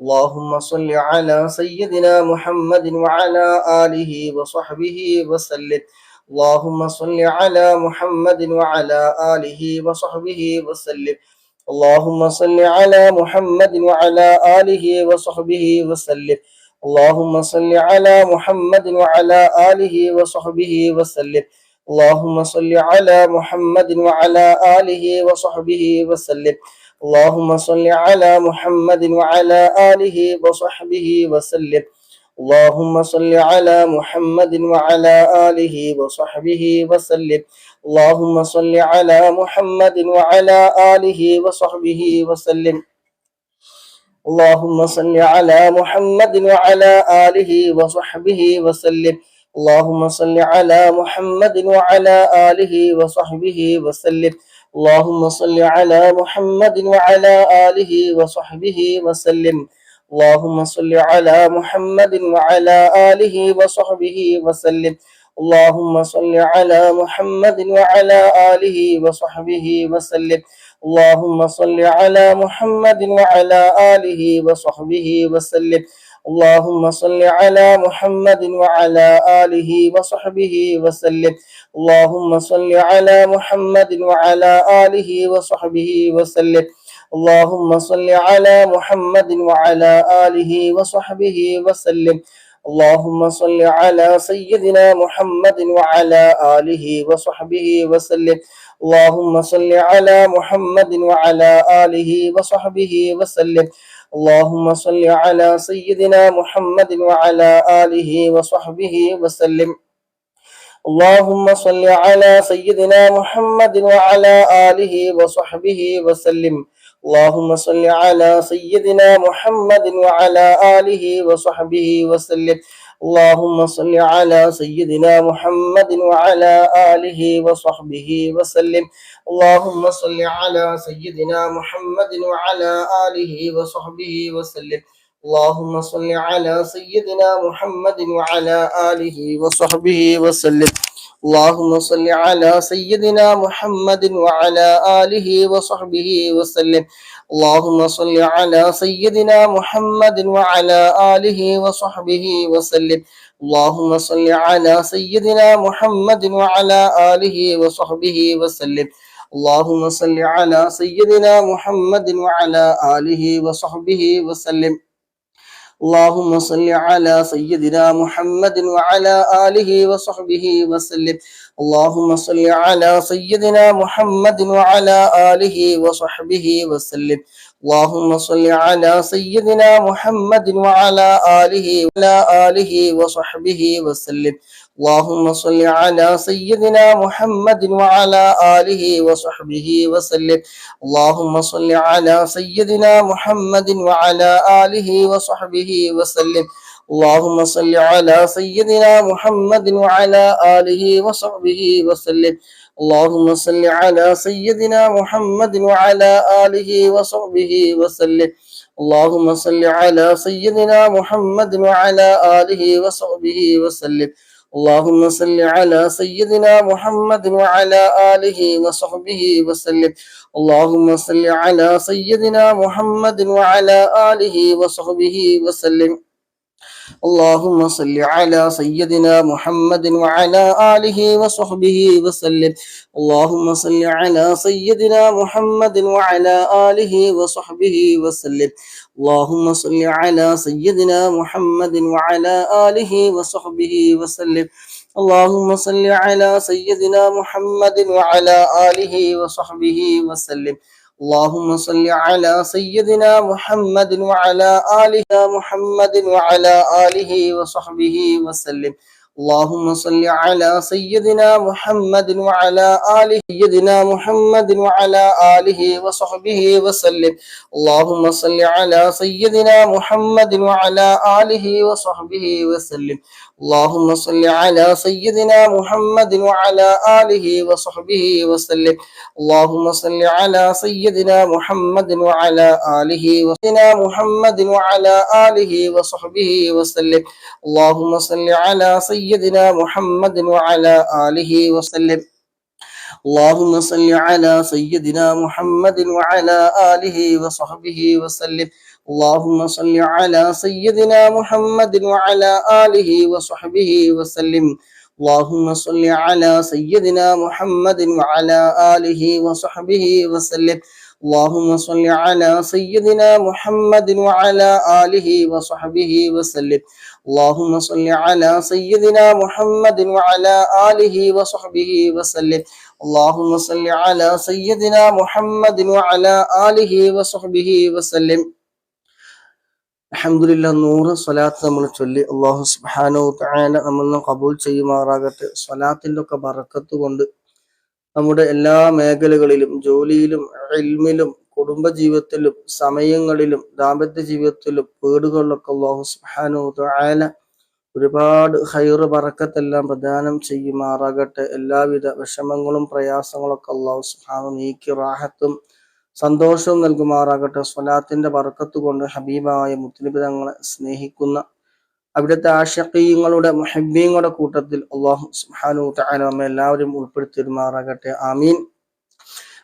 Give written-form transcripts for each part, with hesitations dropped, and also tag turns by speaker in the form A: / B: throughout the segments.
A: اللهم صل على سيدنا محمد وعلى آله وصحبه وسلم. اللهم صل على محمد وعلى آله وصحبه وسلم. اللهم صل على محمد وعلى آله وصحبه وسلم. اللهم صل على محمد وعلى آله وصحبه وسلم. اللهم صل على محمد وعلى آله وصحبه وسلم. اللهم صل على محمد وعلى آله وصحبه وسلم. اللهم صل على محمد وعلى آله وصحبه وسلم. اللهم صل على محمد وعلى آله وصحبه وسلم. اللهم صل على محمد وعلى آله وصحبه وسلم. اللهم صل على محمد وعلى آله وصحبه وسلم. اللهم صل على محمد وعلى آله وصحبه وسلم. اللهم صل على محمد وعلى آله وصحبه وسلم. اللهم صل على محمد وعلى آله وصحبه وسلم. اللهم صل على محمد وعلى آله وصحبه وسلم. اللهم صل على محمد وعلى آله وصحبه وسلم. اللهم صل على محمد وعلى آله وصحبه وسلم. اللهم صل على محمد وعلى آله وصحبه وسلم. اللهم صل على سيدنا محمد وعلى آله وصحبه وسلم. اللهم صل على محمد وعلى آله وصحبه وسلم. اللهم صل على سيدنا محمد وعلى آله وصحبه وسلم. اللهم صل على سيدنا محمد وعلى آله وصحبه وسلم. اللهم صل على سيدنا محمد وعلى آله وصحبه وسلم. اللهم صل على سيدنا محمد وعلى آله وصحبه وسلم. اللهم صل على سيدنا محمد وعلى آله وصحبه وسلم. اللهم صل على سيدنا محمد وعلى آله وصحبه وسلم. اللهم صل على سيدنا محمد وعلى آله وصحبه وسلم. اللهم صل على سيدنا محمد وعلى آله وصحبه وسلم. اللهم صل على سيدنا محمد وعلى آله وصحبه وسلم. اللهم صل على سيدنا محمد وعلى آله وصحبه وسلم. اللهم صل على سيدنا محمد وعلى آله وصحبه وسلم. اللهم صل على سيدنا محمد وعلى آله وصحبه وسلم. اللهم صل على سيدنا محمد وعلى آله وصحبه وسلم. اللهم صل على سيدنا محمد وعلى آله وصحبه وسلم. اللهم صل على سيدنا محمد وعلى آله وصحبه وسلم. اللهم صل على سيدنا محمد وعلى آله وصحبه وسلم. اللهم صل على سيدنا محمد وعلى آله وصحبه وسلم. اللهم صل على سيدنا محمد وعلى آله وصحبه وسلم. اللهم صل على سيدنا محمد وعلى آله وصحبه وسلم. اللهم صل على سيدنا محمد وعلى آله وصحبه وسلم. اللهم صل على سيدنا محمد وعلى آله وصحبه وسلم. اللهم صل على سيدنا محمد وعلى آله وصحبه وسلم. اللهم صل على سيدنا محمد وعلى آله وصحبه وسلم. اللهم صل على سيدنا محمد وعلى آله وصحبه وسلم. اللهم صل على سيدنا محمد وعلى آله وصحبه وسلم. اللهم صل على سيدنا محمد وعلى آله وصحبه وسلم. اللهم صل على سيدنا محمد وعلى آله وصحبه وسلم. اللهم صل على سيدنا محمد وعلى آله وصحبه وسلم. اللهم صل على سيدنا محمد وعلى آله وصحبه وسلم. اللهم صل على سيدنا محمد وعلى آله وسلم. اللهم صل على سيدنا محمد وعلى آله وصحبه وسلم. اللهم صل على سيدنا محمد وعلى آله وصحبه وسلم. اللهم صل على سيدنا محمد وعلى آله وصحبه وسلم. اللهم صل على سيدنا محمد وعلى آله وصحبه وسلم. اللهم صل على سيدنا محمد وعلى آله وصحبه وسلم. اللهم صل على سيدنا محمد وعلى آله وصحبه وسلم. അൽഹംദുലില്ലാഹ് 100 സ്വലാത്ത് നമ്മൾ ചൊല്ലി അല്ലാഹു സുബ്ഹാനഹു തആല നമ്മെ കബൂൽ ചെയ്യുമാറാകട്ടെ. സ്വലാത്തിന്റെ ഒക്കെ ബറക്കത്ത് കൊണ്ട് നമ്മുടെ എല്ലാ മേഖലകളിലും, ജോലിയിലും, ഇൽമിലും, കുടുംബജീവിതത്തിലും, സമയങ്ങളിലും, ദാമ്പത്യ ജീവിതത്തിലും, വീടുകളിലൊക്കെ അല്ലാഹു സുബ്ഹാനഹു തആല ഒരുപാട് ഖൈറ് ബറക്കത്തെല്ലാം പ്രദാനം ചെയ്യുമാറാകട്ടെ. എല്ലാവിധ വിഷമങ്ങളും പ്രയാസങ്ങളൊക്കെ അല്ലാഹു സുബ്ഹാനഹു നീക്കി റാഹത്തും സന്തോഷവും നൽകുമാറാകട്ടെ. സ്വലാത്തിന്റെ ബറക്കത്ത് കൊണ്ട് ഹബീബായ മുത്തനബി തങ്ങളെ സ്നേഹിക്കുന്ന അവിടുത്തെ ആശിഖീങ്ങളുടെ മുഹബ്ബീങ്ങളുടെ കൂട്ടത്തിൽ അല്ലാഹു സുബ്ഹാനഹു തആല നമ്മെ എല്ലാവരും ഉൾപ്പെടുത്തിരുമാറാകട്ടെ. ആമീൻ.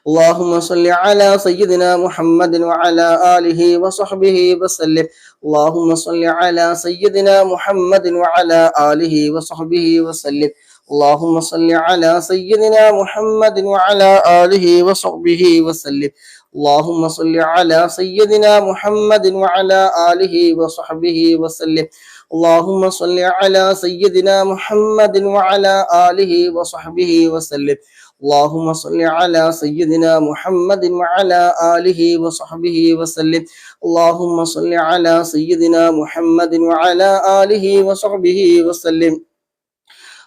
A: اللهم صل على سيدنا محمد وعلى آله وصحبه وسلم. اللهم صل على سيدنا محمد وعلى آله وصحبه وسلم. اللهم صل على سيدنا محمد وعلى آله وصحبه وسلم. اللهم صل على سيدنا محمد وعلى آله وصحبه وسلم. اللهم صل على سيدنا محمد وعلى آله وصحبه وسلم. اللهم صل على سيدنا محمد وعلى آله وصحبه وسلم. اللهم صل على سيدنا محمد وعلى آله وصحبه وسلم.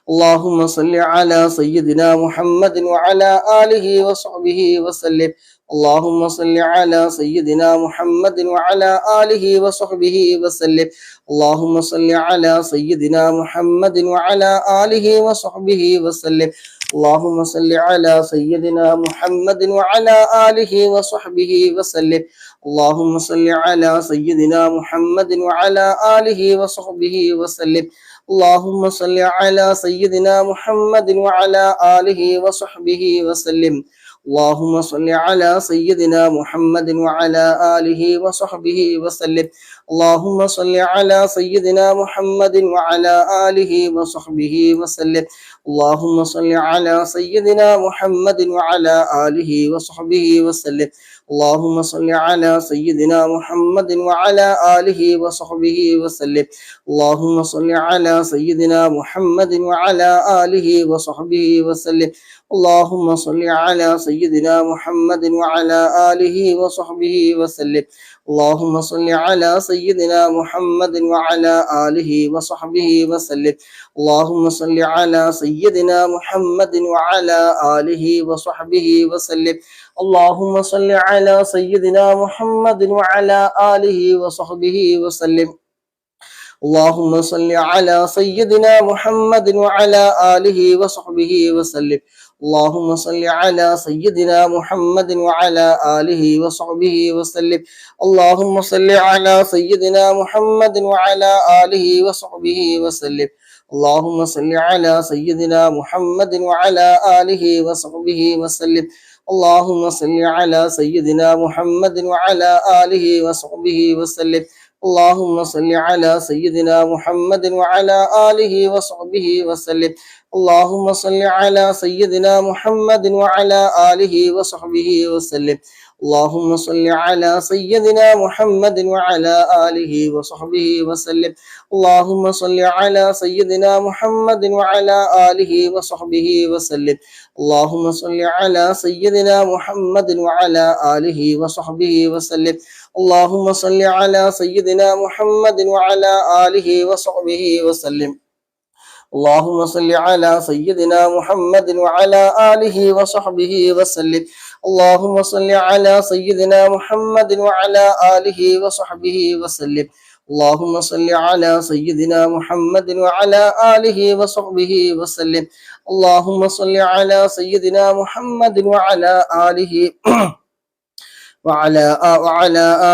A: اللهم صل على سيدنا محمد وعلى آله وصحبه وسلم. اللهم صل على سيدنا محمد وعلى آله وصحبه وسلم. اللهم صل على سيدنا محمد وعلى آله وصحبه وسلم. اللهم صل على سيدنا محمد وعلى آله وصحبه وسلم. اللهم صل على سيدنا محمد وعلى آله وصحبه وسلم. اللهم صل على سيدنا محمد وعلى آله وصحبه وسلم. اللهم صل على سيدنا محمد وعلى آله وصحبه وسلم. اللهم صل على سيدنا محمد وعلى آله وصحبه وسلم. اللهم صل على سيدنا محمد وعلى آله وصحبه وسلم. اللهم صل على سيدنا محمد وعلى آله وصحبه وسلم. اللهم صل على سيدنا محمد وعلى آله وصحبه وسلم. اللهم صل على سيدنا محمد وعلى آله وصحبه وسلم. اللهم صل على سيدنا محمد وعلى آله وصحبه وسلم. اللهم صل على سيدنا محمد وعلى آله وصحبه وسلم. اللهم صل على سيدنا محمد وعلى آله وصحبه وسلم. اللهم صل على سيدنا محمد وعلى آله وصحبه وسلم. اللهم صل على سيدنا محمد وعلى آله وصحبه وسلم. اللهم صل على سيدنا محمد وعلى آله وصحبه وسلم. اللهم صل على سيدنا محمد وعلى آله وصحبه وسلم. اللهم صل على سيدنا محمد وعلى آله وصحبه وسلم. اللهم صل على سيدنا محمد وعلى آله وصحبه وسلم. اللهم صل على سيدنا محمد وعلى آله وصحبه وسلم. اللهم صل على سيدنا محمد وعلى آله وصحبه وسلم. اللهم صل على سيدنا محمد وعلى آله وصحبه وسلم. اللهم صل على سيدنا محمد وعلى آله وصحبه وسلم. اللهم صل على سيدنا محمد وعلى آله وصحبه وسلم. اللهم صل على سيدنا محمد وعلى آله وصحبه وسلم. اللهم صل على سيدنا محمد وعلى آله وصحبه وسلم. اللهم صل على سيدنا محمد وعلى آله وصحبه وسلم. اللهم صل على سيدنا محمد وعلى آله وعلى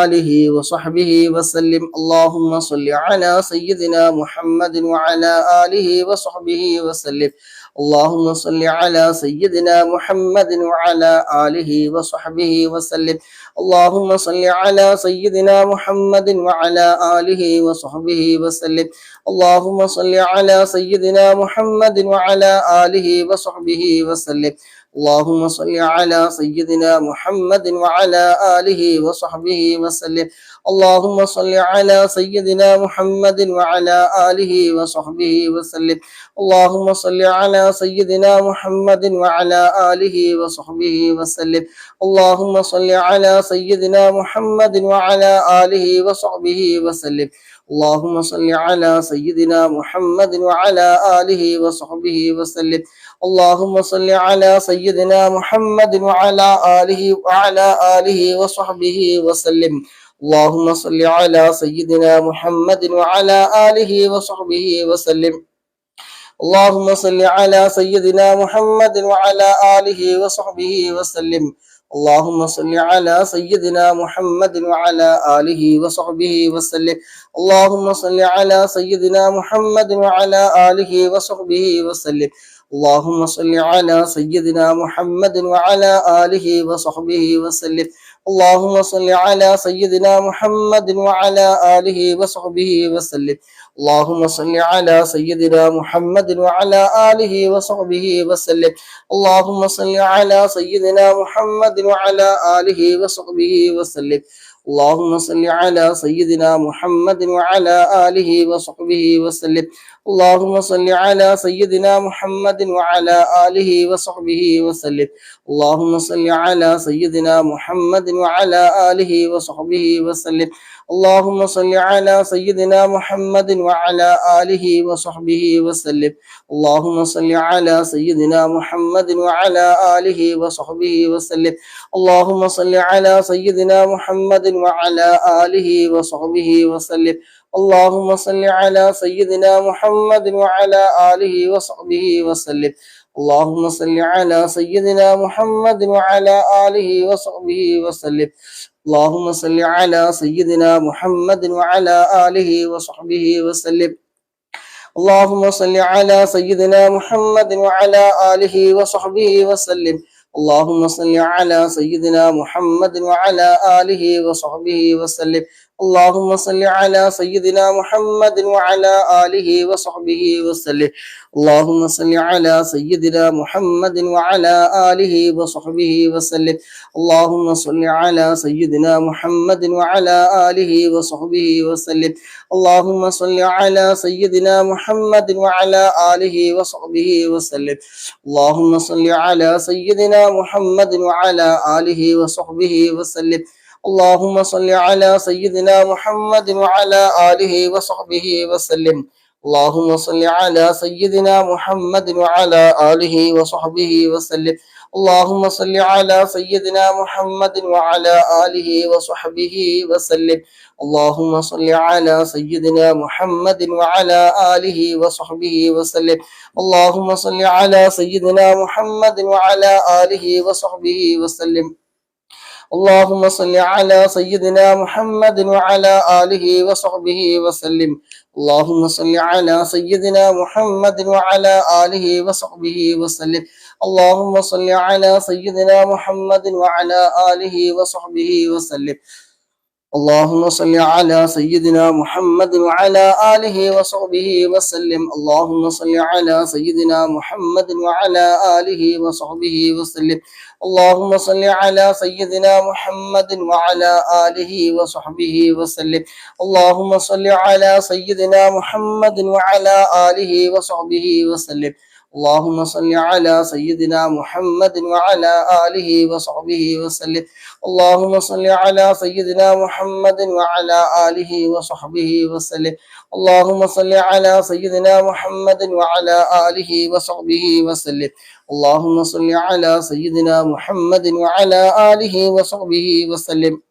A: آله وصحبه وسلم. اللهم صل على سيدنا محمد وعلى آله وصحبه وسلم. اللهم صل على سيدنا محمد وعلى آله وصحبه وسلم. اللهم صل على سيدنا محمد وعلى آله وصحبه وسلم. اللهم صل على سيدنا محمد وعلى آله وصحبه وسلم. اللهم صل على سيدنا محمد وعلى آله وصحبه وسلم. اللهم صل على سيدنا محمد وعلى آله وصحبه وسلم. اللهم صل على سيدنا محمد وعلى آله وصحبه وسلم. اللهم صل على سيدنا محمد وعلى آله وصحبه وسلم. اللهم صل على سيدنا محمد وعلى آله وصحبه وسلم. اللهم صل على سيدنا محمد وعلى آله وصحبه وسلم. اللهم صل على سيدنا محمد وعلى آله وصحبه وسلم. اللهم صل على سيدنا محمد وعلى آله وصحبه وسلم. اللهم صل على سيدنا محمد وعلى آله وصحبه وسلم. اللهم صل على سيدنا محمد وعلى آله وصحبه وسلم. اللهم صل على سيدنا محمد وعلى آله وصحبه وسلم. اللهم صل على سيدنا محمد وعلى آله وصحبه وسلم. اللهم صل على سيدنا محمد وعلى آله وصحبه وسلم. اللهم صل على سيدنا محمد وعلى آله وصحبه وسلم. اللهم صل على سيدنا محمد وعلى آله وصحبه وسلم. اللهم صل على سيدنا محمد وعلى آله وصحبه وسلم. اللهم صل على سيدنا محمد وعلى آله وصحبه وسلم. اللهم صل على سيدنا محمد وعلى آله وصحبه وسلم. اللهم صل على سيدنا محمد وعلى آله وصحبه وسلم. اللهم صل على سيدنا محمد وعلى آله وصحبه وسلم. اللهم صل على سيدنا محمد وعلى آله وصحبه وسلم. اللهم صل على سيدنا محمد وعلى آله وصحبه وسلم. اللهم صل على سيدنا محمد وعلى آله وصحبه وسلم. اللهم صل على سيدنا محمد وعلى آله وصحبه وسلم. اللهم صل على سيدنا محمد وعلى آله وصحبه وسلم. اللهم صل على سيدنا محمد وعلى آله وصحبه وسلم. اللهم صل على سيدنا محمد وعلى آله وصحبه وسلم. اللهم صل على سيدنا محمد وعلى آله وصحبه وسلم. اللهم صل على سيدنا محمد وعلى آله وصحبه وسلم. اللهم صل على سيدنا محمد وعلى آله وصحبه وسلم. اللهم صل على سيدنا محمد وعلى آله وصحبه وسلم. اللهم صل على سيدنا محمد وعلى آله وصحبه وسلم. اللهم صل على سيدنا محمد وعلى آله وصحبه وسلم. اللهم صل على سيدنا محمد وعلى آله وصحبه وسلم. اللهم صل على سيدنا محمد وعلى آله وصحبه وسلم. اللهم صل على سيدنا محمد وعلى آله وصحبه وسلم. اللهم صل على سيدنا محمد وعلى آله وصحبه وسلم. اللهم صل على سيدنا محمد وعلى آله وصحبه وسلم. اللهم صل على سيدنا محمد وعلى آله وصحبه وسلم. اللهم صل على سيدنا محمد وعلى آله وصحبه وسلم. اللهم صل على سيدنا محمد وعلى آله وصحبه وسلم. اللهم صل على سيدنا محمد وعلى آله وصحبه وسلم. اللهم صل على سيدنا محمد وعلى آله وصحبه وسلم. اللهم صل على سيدنا محمد وعلى آله وصحبه وسلم. اللهم صل على سيدنا محمد وعلى آله وصحبه وسلم. اللهم صل على سيدنا محمد وعلى آله وصحبه وسلم.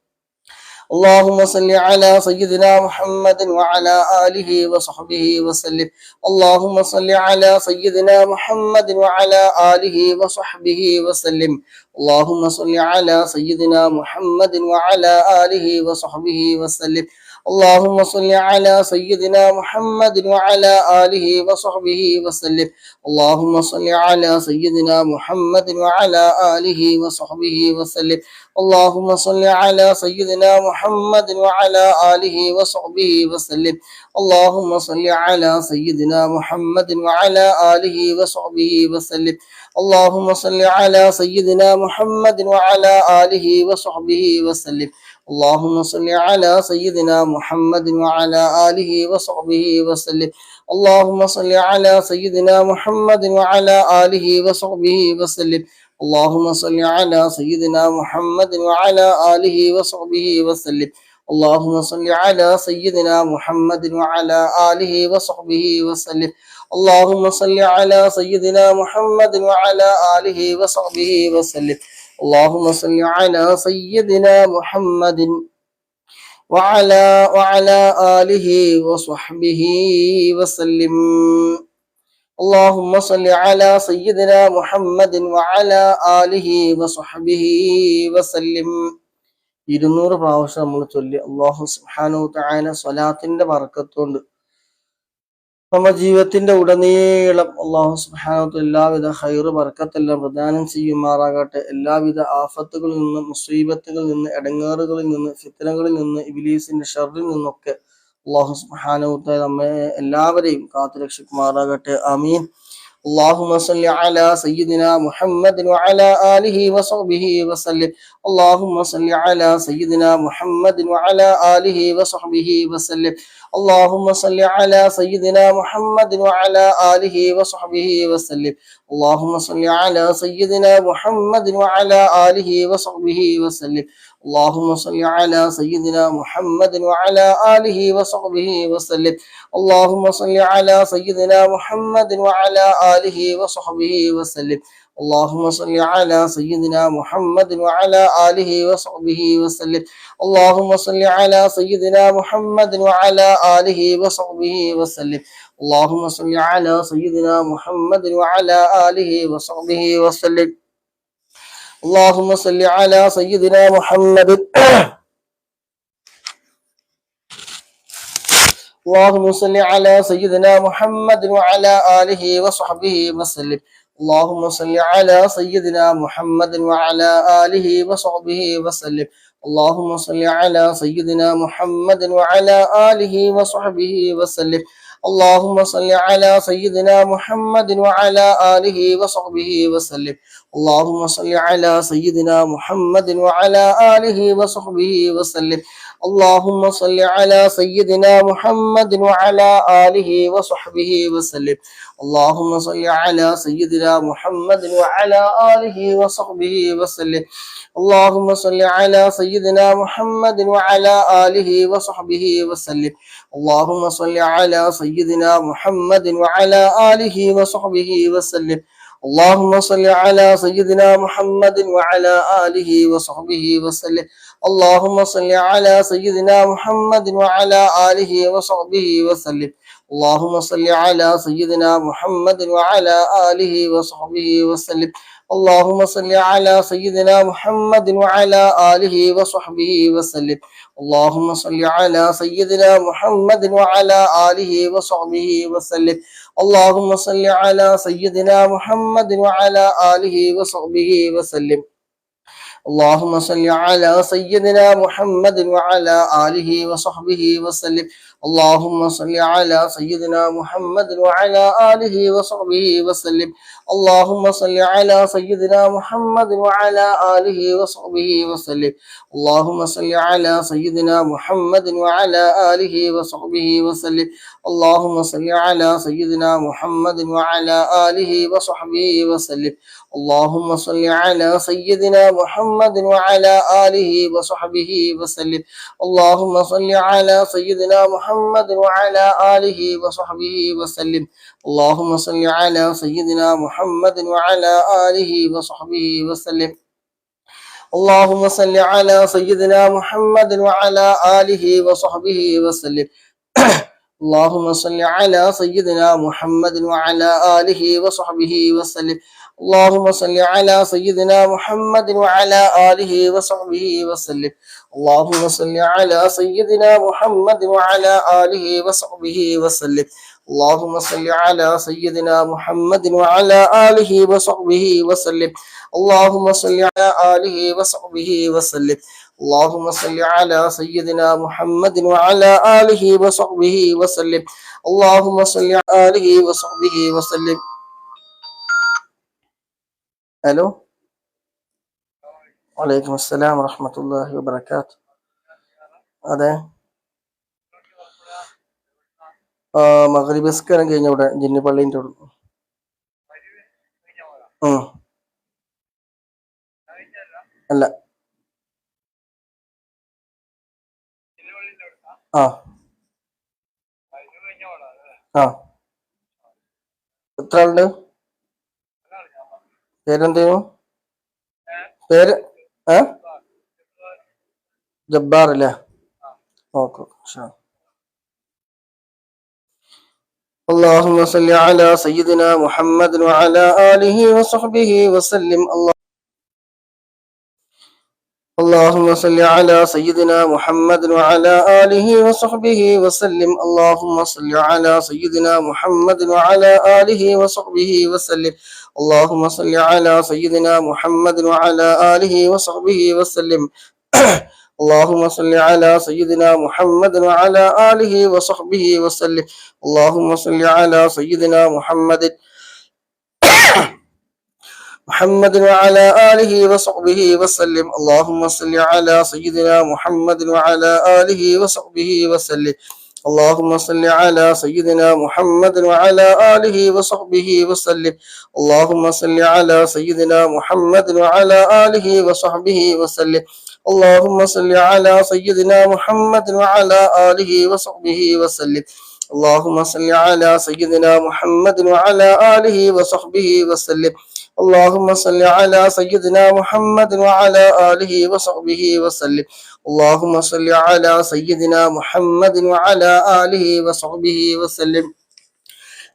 A: اللهم صل على سيدنا محمد وعلى آله وصحبه وسلم. اللهم صل على سيدنا محمد وعلى آله وصحبه وسلم. اللهم صل على سيدنا محمد وعلى آله وصحبه وسلم. اللهم صل على سيدنا محمد وعلى آله وصحبه وسلم. اللهم صل على سيدنا محمد وعلى آله وصحبه وسلم. اللهم صل على سيدنا محمد وعلى آله وصحبه وسلم. اللهم صل على سيدنا محمد وعلى آله وصحبه وسلم. اللهم صل على سيدنا محمد وعلى آله وصحبه وسلم. اللهم صل على سيدنا محمد وعلى آله وصحبه وسلم. اللهم صل على سيدنا محمد وعلى آله وصحبه وسلم. اللهم صل على سيدنا محمد وعلى آله وصحبه وسلم. اللهم صل على سيدنا محمد وعلى آله وصحبه وسلم. اللهم صل على سيدنا محمد وعلى آله وصحبه وسلم. اللهم صل على سيدنا محمد وعلى آله وصحبه وسلم. اللهم صل على سيدنا محمد وعلى آله وصحبه وسلم. 200 പ്രാവശ്യം നമ്മൾ ചൊല്ലി അല്ലാഹു സുബ്ഹാനഹു തആല സ്വലാത്തിന്റെ ബർക്കത്തുകൊണ്ട് നമ്മുടെ ജീവിതത്തിന്റെ ഉടനീളം അല്ലാഹു സുബ്ഹാനഹു തആല എല്ലാവിധ ഖൈർ ബർക്കത്തെല്ലാം പ്രദാനം ചെയ്യുമാറാകട്ടെ. എല്ലാവിധ ആഫത്തുകളിൽ നിന്ന്, മുസീബത്തുകളിൽ നിന്ന്, ഇടങ്ങേറുകളിൽ നിന്ന്, ഫിത്നകളിൽ നിന്ന്, ഇബ്ലീസിന്റെ ഷർറിൽ നിന്നൊക്കെ അല്ലാഹു സുബ്ഹാനഹു തആല നമ്മെ എല്ലാവരെയും കാത്തുരക്ഷിക്കുമാറാകട്ടെ. ആമീൻ. اللهم صل على سيدنا محمد وعلى آله وصحبه وسلم. اللهم صل على سيدنا محمد وعلى آله وصحبه وسلم. اللهم صل على سيدنا محمد وعلى آله وصحبه وسلم. اللهم صل على سيدنا محمد وعلى آله وصحبه وسلم. اللهم صل على سيدنا محمد وعلى آله وصحبه وسلم. اللهم صل على سيدنا محمد وعلى آله وصحبه وسلم. اللهم صل على سيدنا محمد وعلى آله وصحبه وسلم. اللهم صل على سيدنا محمد وعلى آله وصحبه وسلم. اللهم صل على سيدنا محمد وعلى آله وصحبه وسلم. اللهم صل على سيدنا محمد اللهم صل على سيدنا محمد وعلى آله وصحبه وسلم. اللهم صل على سيدنا محمد وعلى آله وصحبه وسلم. اللهم صل على سيدنا محمد وعلى آله وصحبه وسلم. اللهم صل على سيدنا محمد وعلى آله وصحبه وسلم. اللهم صل على سيدنا محمد وعلى آله وصحبه وسلم. اللهم صل على سيدنا محمد وعلى آله وصحبه وسلم. اللهم صل على سيدنا محمد وعلى آله وصحبه وسلم. اللهم صل على سيدنا محمد وعلى آله وصحبه وسلم. اللهم صل على سيدنا محمد وعلى آله وصحبه وسلم. اللهم صل على سيدنا محمد وعلى آله وصحبه وسلم. اللهم صل على سيدنا محمد وعلى آله وصحبه وسلم. اللهم صل على سيدنا محمد وعلى آله وصحبه وسلم. اللهم صل على سيدنا محمد وعلى آله وصحبه وسلم. اللهم صل على سيدنا محمد وعلى آله وصحبه وسلم. اللهم صل على سيدنا محمد وعلى آله وصحبه وسلم. اللهم صل على سيدنا محمد وعلى آله وصحبه وسلم. اللهم صل على سيدنا محمد وعلى آله وصحبه وسلم. اللهم صل على سيدنا محمد وعلى آله وصحبه وسلم. اللهم صل على سيدنا محمد وعلى آله وصحبه وسلم. اللهم صل على سيدنا محمد وعلى آله وصحبه وسلم. اللهم صل على سيدنا محمد وعلى آله وصحبه وسلم. اللهم صل على سيدنا محمد وعلى آله وصحبه وسلم. اللهم صل على سيدنا محمد وعلى آله وصحبه وسلم. اللهم صل على سيدنا محمد وعلى آله وصحبه وسلم. اللهم صل على سيدنا محمد وعلى آله وصحبه وسلم. اللهم صل على سيدنا محمد وعلى آله وصحبه وسلم. اللهم صل على سيدنا محمد وعلى آله وصحبه وسلم. اللهم صل على سيدنا محمد وعلى آله وصحبه وسلم. اللهم صل على آله وصحبه وسلم. اللهم صل على سيدنا محمد وعلى آله وصحبه وسلم. اللهم صل على آله وصحبه وسلم. الو. വലൈക്കും അസ്സലാം വറഹ്മത്തുള്ളാഹി വബറകാത്ത്. അതെ, മഗ്രിബ് നിസ്കാരം കഴിഞ്ഞ ഇവിടെ ജിന്നി പള്ളീൻ്റെ അവിടെ. അല്ല, ആ ആ എത്ര ആളുണ്ട്? പേരെന്തേനു? പേര് ജബ്ബാർ അല്ലേ? ഓക്കെ. اللهم صل على سيدنا محمد وعلى آله وصحبه وسلم. اللهم صل على سيدنا محمد وعلى آله وصحبه وسلم. اللهم صل على سيدنا محمد وعلى آله وصحبه وسلم. اللهم صل على سيدنا محمد وعلى آله وصحبه وسلم. اللهم صل على سيدنا محمد وعلى آله وصحبه وسلم. اللهم صل على سيدنا محمد وعلى آله وصحبه وسلم. اللهم صل على سيدنا محمد وعلى آله وصحبه وسلم. اللهم صل على سيدنا محمد وعلى آله وصحبه وسلم. اللهم صل على سيدنا محمد وعلى آله وصحبه وسلم. اللهم صل على سيدنا محمد وعلى آله وصحبه وسلم. اللهم صل على سيدنا محمد وعلى آله وصحبه وسلم. اللهم صل على سيدنا محمد وعلى آله وصحبه وسلم. اللهم صل على سيدنا محمد وعلى آله وصحبه وسلم.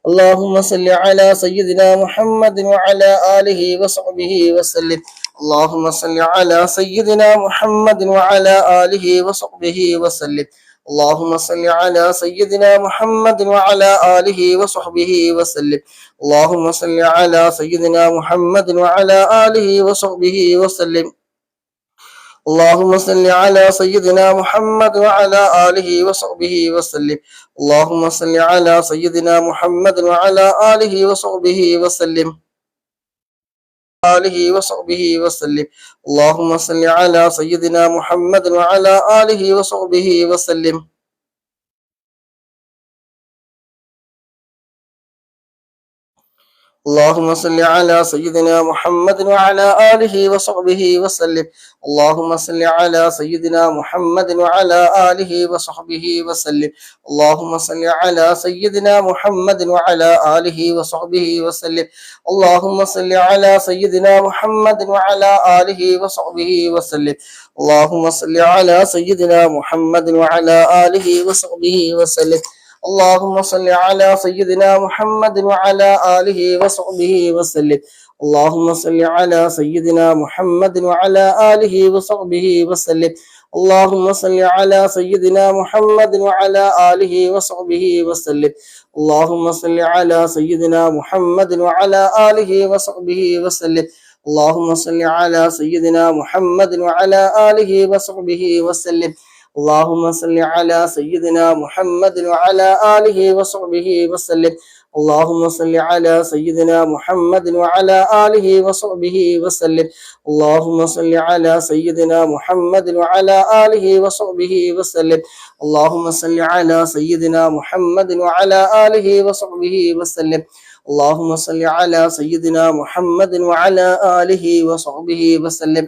A: اللهم صل على سيدنا محمد وعلى آله وصحبه وسلم. اللهم صل على سيدنا محمد وعلى آله وصحبه وسلم. اللهم صل على سيدنا محمد وعلى آله وصحبه وسلم. اللهم صل على سيدنا محمد وعلى آله وصحبه وسلم. اللهم صل على سيدنا محمد وعلى آله وصحبه وسلم. اللهم صل على سيدنا محمد وعلى آله وصحبه وسلم. آله وصحبه وسلم. اللهم صل على سيدنا محمد وعلى آله وصحبه وسلم. اللهم صل على سيدنا محمد وعلى آله وصحبه وسلم. اللهم صل على سيدنا محمد وعلى آله وصحبه وسلم. اللهم صل على سيدنا محمد وعلى آله وصحبه وسلم. اللهم صل على سيدنا محمد وعلى آله وصحبه وسلم. اللهم صل على سيدنا محمد وعلى آله وصحبه وسلم. اللهم صل على سيدنا محمد وعلى آله وصحبه وسلم. اللهم صل على سيدنا محمد وعلى آله وصحبه وسلم. اللهم صل على سيدنا محمد وعلى آله وصحبه وسلم. اللهم صل على سيدنا محمد وعلى آله وصحبه وسلم. اللهم صل على سيدنا محمد وعلى آله وصحبه وسلم. اللهم صل على سيدنا محمد وعلى آله وصحبه وسلم. اللهم صل على سيدنا محمد وعلى آله وصحبه وسلم. اللهم صل على سيدنا محمد وعلى آله وصحبه وسلم. اللهم صل على سيدنا محمد وعلى آله وصحبه وسلم. اللهم صل على سيدنا محمد وعلى آله وصحبه وسلم.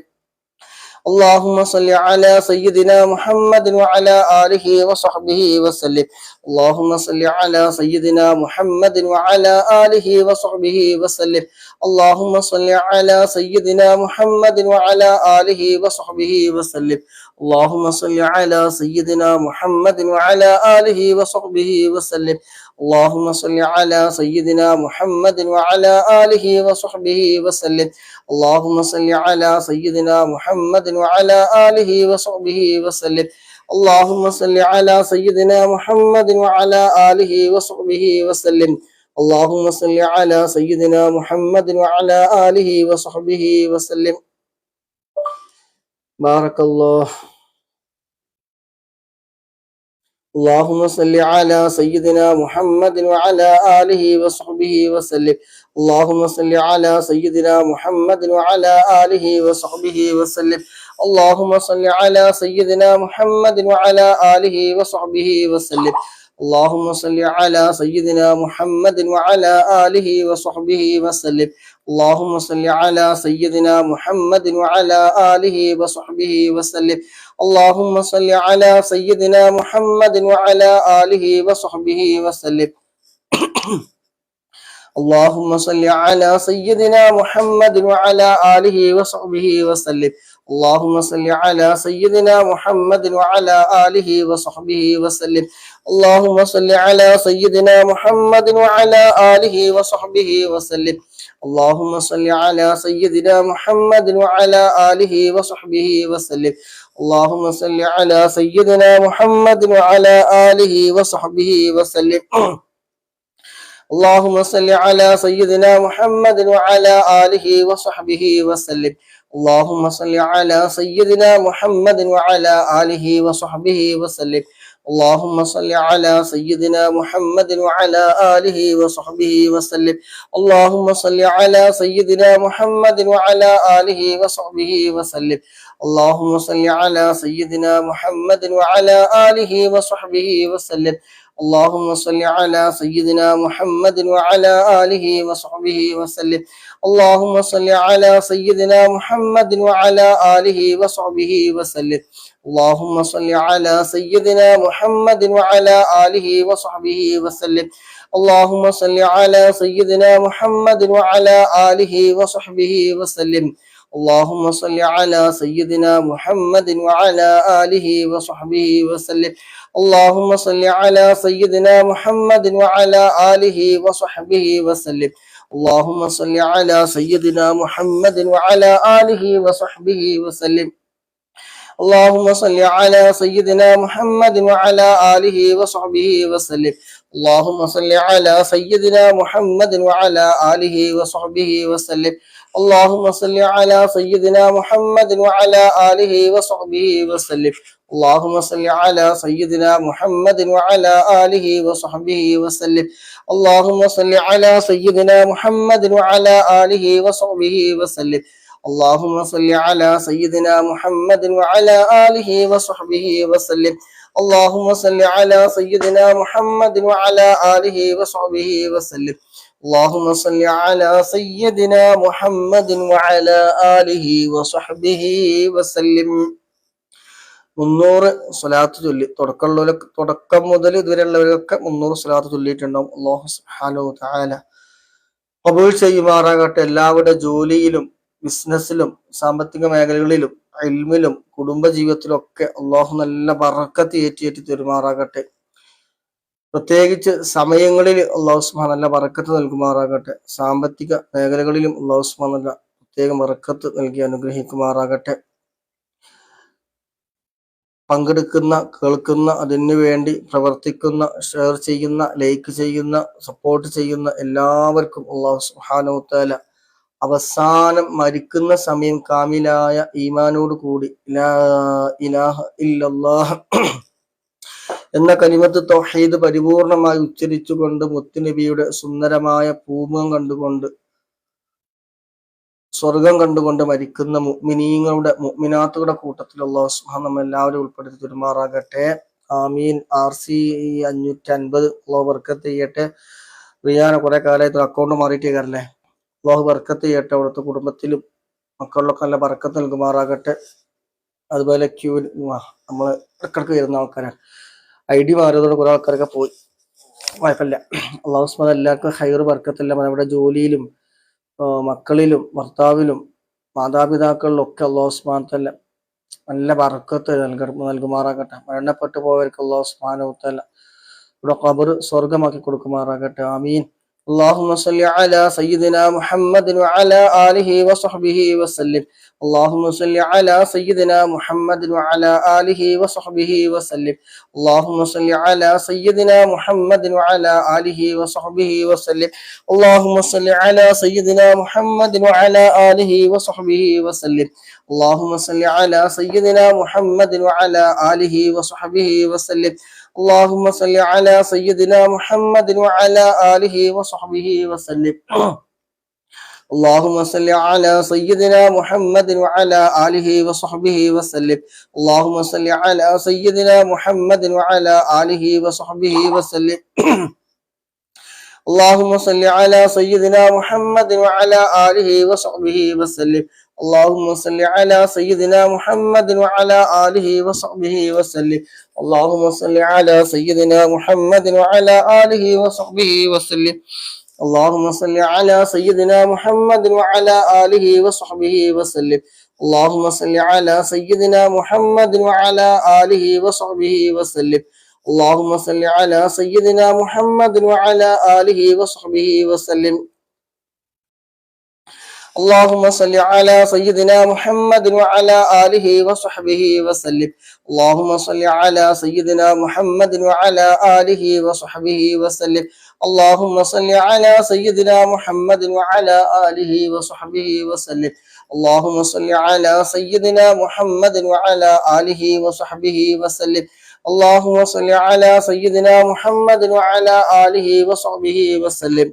A: اللهم صل على سيدنا محمد وعلى آله وصحبه وسلم. اللهم صل على سيدنا محمد وعلى آله وصحبه وسلم. اللهم صل على سيدنا محمد وعلى آله وصحبه وسلم. اللهم صل على سيدنا محمد وعلى آله وصحبه وسلم. اللهم صل على سيدنا محمد وعلى آله وصحبه وسلم. اللهم صل على سيدنا محمد وعلى آله وصحبه وسلم. اللهم صل على سيدنا محمد وعلى آله وصحبه وسلم. اللهم صل على سيدنا محمد وعلى آله وصحبه وسلم. بارك الله. اللهم صل على سيدنا محمد وعلى آله وصحبه وسلم. اللهم صل على سيدنا محمد وعلى آله وصحبه وسلم. اللهم صل على سيدنا محمد وعلى آله وصحبه وسلم. اللهم صل على سيدنا محمد وعلى آله وصحبه وسلم. اللهم صل على سيدنا محمد وعلى آله وصحبه وسلم. اللهم صل على سيدنا محمد وعلى آله وصحبه وسلم. اللهم صل على سيدنا محمد وعلى آله وصحبه وسلم. اللهم صل على سيدنا محمد وعلى آله وصحبه وسلم. اللهم صل على سيدنا محمد وعلى آله وصحبه وسلم. اللهم صل على سيدنا محمد وعلى آله وصحبه وسلم. اللهم صل على سيدنا محمد وعلى آله وصحبه وسلم. اللهم صل على سيدنا محمد وعلى آله وصحبه وسلم. اللهم صل على سيدنا محمد وعلى آله وصحبه وسلم. اللهم صل على سيدنا محمد وعلى آله وصحبه وسلم. اللهم صل على سيدنا محمد وعلى آله وصحبه وسلم. اللهم صل على سيدنا محمد وعلى آله وصحبه وسلم. اللهم صل على سيدنا محمد وعلى آله وصحبه وسلم. اللهم صل على سيدنا محمد وعلى آله وصحبه وسلم. اللهم صل على سيدنا محمد وعلى آله وصحبه وسلم. اللهم صل على سيدنا محمد وعلى آله وصحبه وسلم. اللهم صل على سيدنا محمد وعلى آله وصحبه وسلم. اللهم صل على سيدنا محمد وعلى آله وصحبه وسلم. اللهم صل على سيدنا محمد وعلى آله وصحبه وسلم. اللهم صل على سيدنا محمد وعلى آله وصحبه وسلم. اللهم صل على سيدنا محمد وعلى آله وصحبه وسلم. اللهم صل على سيدنا محمد وعلى آله وصحبه وسلم. اللهم صل على سيدنا محمد وعلى آله وصحبه وسلم. اللهم صل على سيدنا محمد وعلى آله وصحبه وسلم. اللهم صل على سيدنا محمد وعلى آله وصحبه وسلم. اللهم صل على سيدنا محمد وعلى آله وصحبه وسلم. اللهم صل على سيدنا محمد وعلى آله وصحبه وسلم. 300 സ്വലാത്ത് ചൊല്ലി തുടക്കം മുതൽ ഇതുവരെയുള്ളവരൊക്കെ 300 സ്വലാത്ത് ചൊല്ലിയിട്ടുണ്ടാവും. അല്ലാഹു സുബ്ഹാനഹു വ തആല ഖബൂൽ ചെയ്യുമാറാകട്ടെ. എല്ലാവരുടെ ജോലിയിലും ബിസിനസ്സിലും സാമ്പത്തിക മേഖലകളിലും ഇൽമിലും കുടുംബ ജീവിതത്തിലും ഒക്കെ അല്ലാഹു നല്ല ബറക്കത്ത് ഏറ്റി തരുമാറാകട്ടെ. പ്രത്യേകിച്ച് സമയങ്ങളിൽ അല്ലാഹു സുബ്ഹാനഹു നല്ല ബറക്കത്ത് നൽകുമാറാകട്ടെ. സാമ്പത്തിക മേഖലകളിലും അല്ലാഹു സുബ്ഹാനഹു നല്ല പ്രത്യേക ബറക്കത്ത് നൽകി അനുഗ്രഹിക്കുമാറാകട്ടെ. പങ്കെടുക്കുന്ന, കേൾക്കുന്ന, അതിനു വേണ്ടി പ്രവർത്തിക്കുന്ന, ഷെയർ ചെയ്യുന്ന, ലൈക്ക് ചെയ്യുന്ന, സപ്പോർട്ട് ചെയ്യുന്ന എല്ലാവർക്കും അല്ലാഹു സുബ്ഹാനഹു വ തആല അവസാനം മരിക്കുന്ന സമയം കാമിലായ ഈമാനോട് കൂടി ലാ ഇലാഹ ഇല്ലല്ലാഹ് എന്ന കലിമത്ത് തൗഹീദ് പരിപൂർണമായി ഉച്ചരിച്ചുകൊണ്ട് മുത്തുനബിയുടെ സുന്ദരമായ പൂമുഖം കണ്ടുകൊണ്ട് സ്വർഗം കണ്ടുകൊണ്ട് മരിക്കുന്ന മുഅ്മിനീങ്ങളുടെ മുഅ്മിനാത്തുകളുടെ കൂട്ടത്തിൽ അല്ലാഹു സുബ്ഹാനഹു നമ്മെ എല്ലാവരും ഉൾപ്പെടുത്തി പെരുമാറാകട്ടെ. ആമീൻ. RC 550 അല്ലാഹു ബർക്കത്ത് ചെയ്യട്ടെ. റിയാന കുറെ കാലമായിട്ട് അക്കൗണ്ട് മാറിയിട്ടേക്കാരല്ലേ. അല്ലാഹു ബർക്കത്ത് ചെയ്യട്ടെ. അവിടുത്തെ കുടുംബത്തിലും മക്കളിലൊക്കെ നല്ല ബർക്കത്ത് നൽകുമാറാകട്ടെ. അതുപോലെ നമ്മൾ ഇടക്കിടക്ക് വരുന്ന ആൾക്കാരാണ്. ID മാറിയതോടെ കുറെ ആൾക്കാരൊക്കെ പോയി. കുഴപ്പമില്ല. അല്ലാഹു സുബ്ഹാനഹു എല്ലാവർക്കും ഖൈർ ബർക്കത്തില്ല. നമ്മുടെ ജോലിയിലും മക്കളിലും ഭർത്താവിലും മാതാപിതാക്കളിലും ഒക്കെ അല്ലാഹു സുബ്ഹാനഹു വ തആല നല്ല ബർക്കത്ത് നൽകുമാറാകട്ടെ. മരണപ്പെട്ടു പോയവർക്ക് അല്ലാഹു സുബ്ഹാനഹു വ തആല ഇവിടെ ഖബർ സ്വർഗമാക്കി കൊടുക്കുമാറാകട്ടെ. ആമീൻ. اللهم صل على سيدنا محمد وعلى آله وصحبه وسلم. اللهم صل على سيدنا محمد وعلى آله وصحبه وسلم. اللهم صل على سيدنا محمد وعلى آله وصحبه وسلم. اللهم صل على سيدنا محمد وعلى آله وصحبه وسلم. اللهم صل على سيدنا محمد وعلى آله وصحبه وسلم. اللهم صل على سيدنا محمد وعلى آله وصحبه وسلم. اللهم صل على سيدنا محمد وعلى آله وصحبه وسلم. اللهم صل على سيدنا محمد وعلى آله وصحبه وسلم. اللهم صل على سيدنا محمد وعلى آله وصحبه وسلم. اللهم صل على سيدنا محمد وعلى آله وصحبه وسلم. اللهم صل على سيدنا محمد وعلى آله وصحبه وسلم. اللهم صل على سيدنا محمد وعلى آله وصحبه وسلم. اللهم صل على سيدنا محمد وعلى آله وصحبه وسلم. اللهم صل على سيدنا محمد وعلى آله وصحبه وسلم. اللهم صل على سيدنا محمد وعلى آله وصحبه وسلم. اللهم صل على سيدنا محمد وعلى آله وصحبه وسلم. اللهم صل على سيدنا محمد وعلى آله وصحبه وسلم. اللهم صل على سيدنا محمد وعلى آله وصحبه وسلم. اللهم صل على سيدنا محمد وعلى آله وصحبه وسلم.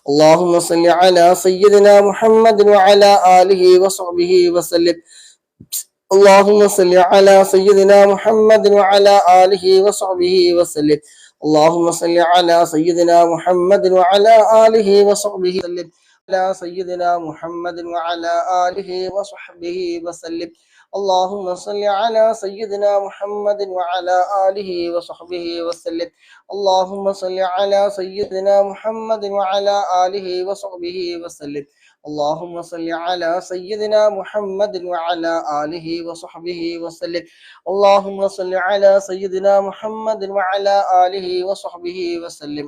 A: اللهم صل على سيدنا محمد وعلى آله وصحبه وسلم. اللهم صل على سيدنا محمد وعلى آله وصحبه وسلم. اللهم صل على سيدنا محمد وعلى آله وصحبه وسلم. على سيدنا محمد وعلى آله وصحبه وسلم. اللهم صل على سيدنا محمد وعلى آله وصحبه وسلم. اللهم صل على سيدنا محمد وعلى آله وصحبه وسلم. اللهم صل على سيدنا محمد وعلى آله وصحبه وسلم. اللهم صل على سيدنا محمد وعلى آله وصحبه وسلم.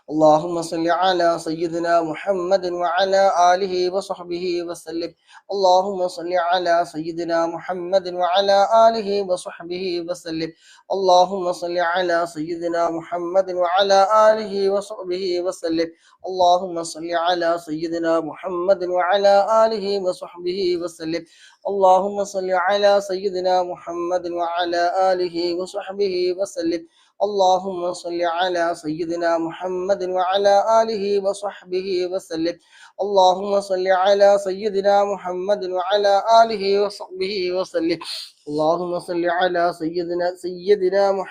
A: اللهم صل على سيدنا محمد وعلى آله وصحبه وسلم. اللهم صل على سيدنا محمد وعلى آله وصحبه وسلم. اللهم صل على سيدنا محمد وعلى آله وصحبه وسلم. اللهم صل على سيدنا محمد وعلى آله وصحبه وسلم. اللهم صل على سيدنا محمد وعلى آله وصحبه وسلم. اللهم صل على سيدنا محمد وعلى آله وصحبه وسلم. اللهم صل على سيدنا محمد وعلى آله وصحبه وسلم. اللهم صل على سيدنا محمد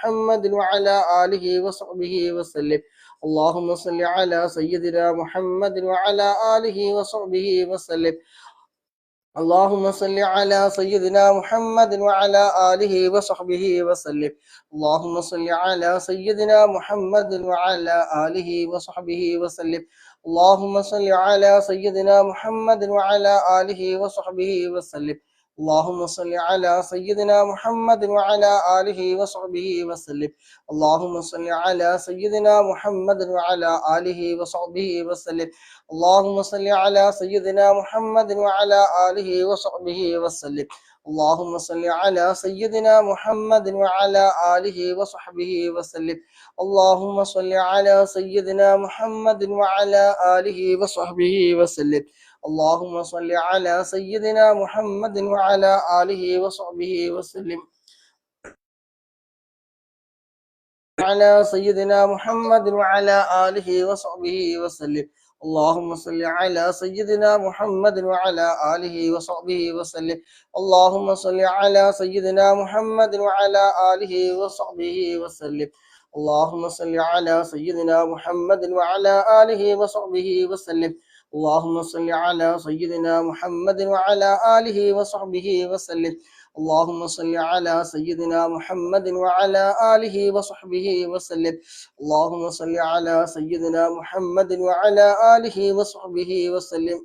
A: وعلى آله وصحبه وسلم. اللهم صل على سيدنا محمد وعلى آله وصحبه وسلم. اللهم صل على سيدنا محمد وعلى آله وصحبه وسلم. اللهم صل على سيدنا محمد وعلى آله وصحبه وسلم. اللهم صل على سيدنا محمد وعلى آله وصحبه وسلم. اللهم صل على سيدنا محمد وعلى آله وصحبه وسلم. اللهم صل على سيدنا محمد وعلى آله وصحبه وسلم. اللهم صل على سيدنا محمد وعلى آله وصحبه وسلم. اللهم صل على سيدنا محمد وعلى آله وصحبه وسلم. اللهم صل على سيدنا محمد وعلى آله وصحبه وسلم. اللهم صل على سيدنا محمد وعلى آله وصحبه وسلم. على سيدنا محمد وعلى آله وصحبه وسلم. اللهم صل على سيدنا محمد وعلى آله وصحبه وسلم. اللهم صل على سيدنا محمد وعلى آله وصحبه وسلم. اللهم صل على سيدنا محمد وعلى آله وصحبه وسلم. اللهم صل على سيدنا محمد وعلى آله وصحبه وسلم. اللهم صل على سيدنا محمد وعلى آله وصحبه وسلم. اللهم صل على سيدنا محمد وعلى آله وصحبه وسلم.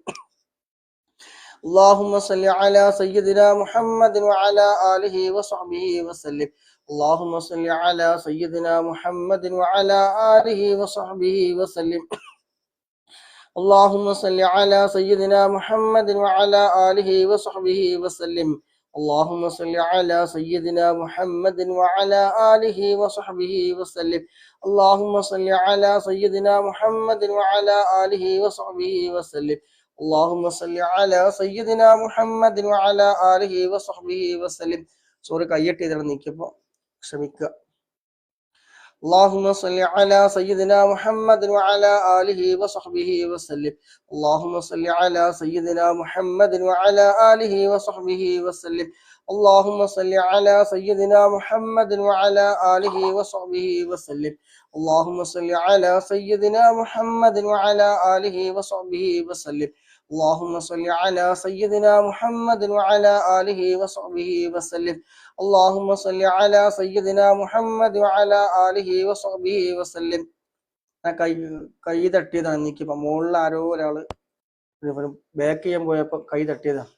A: اللهم صل على سيدنا محمد وعلى آله وصحبه وسلم. اللهم صل على سيدنا محمد وعلى آله وصحبه وسلم. اللهم صل على سيدنا محمد وعلى آله وصحبه وسلم. اللهم صل على سيدنا محمد وعلى آله وصحبه وسلم. اللهم صل على سيدنا محمد وعلى آله وصحبه وسلم. اللهم صل على سيدنا محمد وعلى آله وصحبه وسلم. സോറി കയ്യട്ടി ഇതാണ് നീക്കിയപ്പോ ക്ഷമിക്കുക. اللهم صل على سيدنا محمد وعلى آله وصحبه وسلم. اللهم صل على سيدنا محمد وعلى آله وصحبه وسلم. اللهم صل على سيدنا محمد وعلى آله وصحبه وسلم. اللهم صل على سيدنا محمد وعلى آله وصحبه وسلم. اللهم صل على سيدنا محمد وعلى آله وصحبه وسلم. اللهم صل على سيدنا محمد وعلى آله وصحبه وسلم. കൈ തട്ടിയതാണ് എനിക്കിപ്പോ മുകളിൽ ആരോ ഒരാള് ബാക്ക് ചെയ്യാൻ പോയപ്പോ കൈ തട്ടിയതാണ്.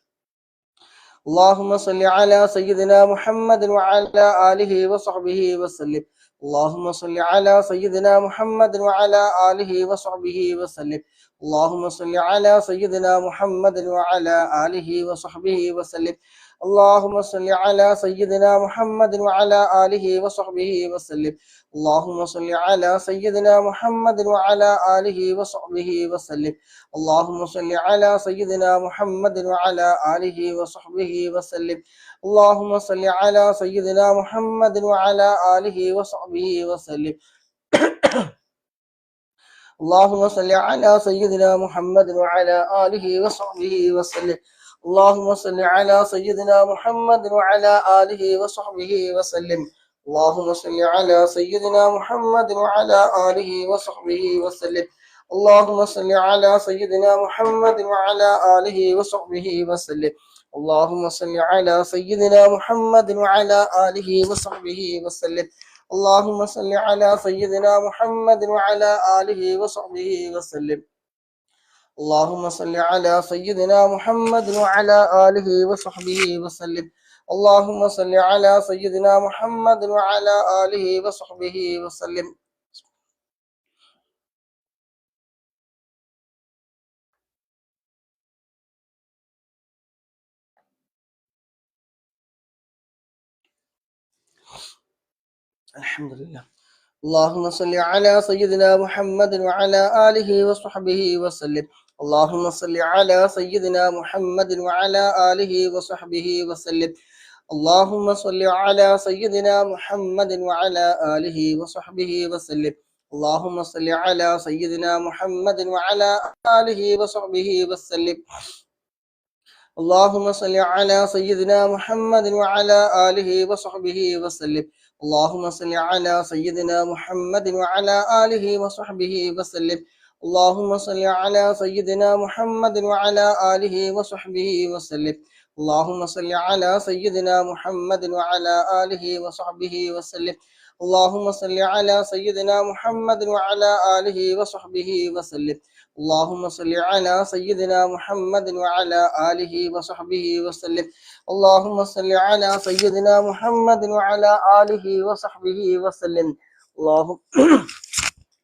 A: اللهم صل على سيدنا محمد وعلى آله وصحبه وسلم. اللهم صل على سيدنا محمد وعلى آله وصحبه وسلم. اللهم صل على سيدنا محمد وعلى آله وصحبه وسلم. اللهم صل على سيدنا محمد وعلى آله وصحبه وسلم. اللهم صل على سيدنا محمد وعلى آله وصحبه وسلم. اللهم صل على سيدنا محمد وعلى آله وصحبه وسلم. اللهم صل على سيدنا محمد وعلى آله وصحبه وسلم. اللهم صل على سيدنا محمد وعلى آله وصحبه وسلم. اللهم صل على سيدنا محمد وعلى آله وصحبه وسلم. اللهم صل على سيدنا محمد وعلى آله وصحبه وسلم. اللهم صل على سيدنا محمد وعلى آله وصحبه وسلم. اللهم صل على سيدنا محمد وعلى آله وصحبه وسلم. اللهم صل على سيدنا محمد وعلى آله وصحبه وسلم. اللهم صل على سيدنا محمد وعلى آله وصحبه وسلم. اللهم صل على سيدنا محمد وعلى آله وصحبه وسلم. الحمد لله. اللهم صل على سيدنا محمد وعلى آله وصحبه وسلم. اللهم صل على سيدنا محمد وعلى آله وصحبه وسلم. اللهم صل على سيدنا محمد وعلى آله وصحبه وسلم. اللهم صل على سيدنا محمد وعلى آله وصحبه وسلم. اللهم صل على سيدنا محمد وعلى آله وصحبه وسلم. اللهم صل على سيدنا محمد وعلى آله وصحبه وسلم. اللهم صل على سيدنا محمد وعلى آله وصحبه وسلم. اللهم صل على سيدنا محمد وعلى آله وصحبه وسلم. اللهم صل على سيدنا محمد وعلى آله وصحبه وسلم. اللهم صل على سيدنا محمد وعلى آله وصحبه وسلم. اللهم صل على سيدنا محمد وعلى آله وصحبه وسلم.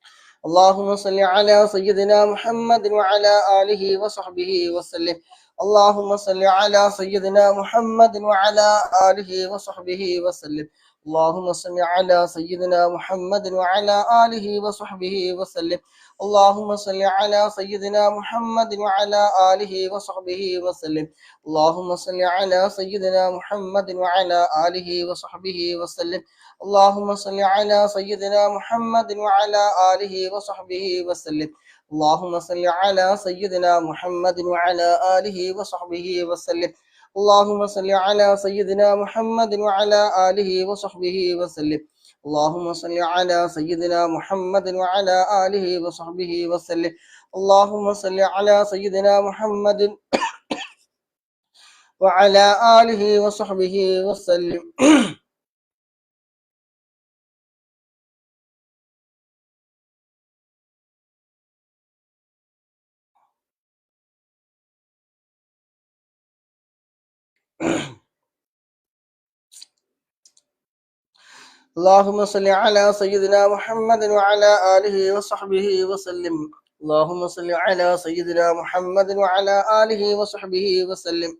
A: اللهم صل على سيدنا محمد وعلى آله وصحبه وسلم. اللهم صل على سيدنا محمد وعلى آله وصحبه وسلم. اللهم صل على سيدنا محمد وعلى آله وصحبه وسلم. اللهم صل على سيدنا محمد وعلى آله وصحبه وسلم. اللهم صل على سيدنا محمد وعلى آله وصحبه وسلم. اللهم صل على سيدنا محمد وعلى آله وصحبه وسلم. اللهم صل على سيدنا محمد وعلى آله وصحبه وسلم. اللهم صل على سيدنا محمد وعلى آله وصحبه وسلم. اللهم صل على سيدنا محمد وعلى آله وصحبه وسلم. اللهم صل على سيدنا محمد وعلى آله وصحبه وسلم. اللهم صل على سيدنا محمد وعلى آله وصحبه وسلم. اللهم صل على سيدنا محمد وعلى آله وصحبه وسلم.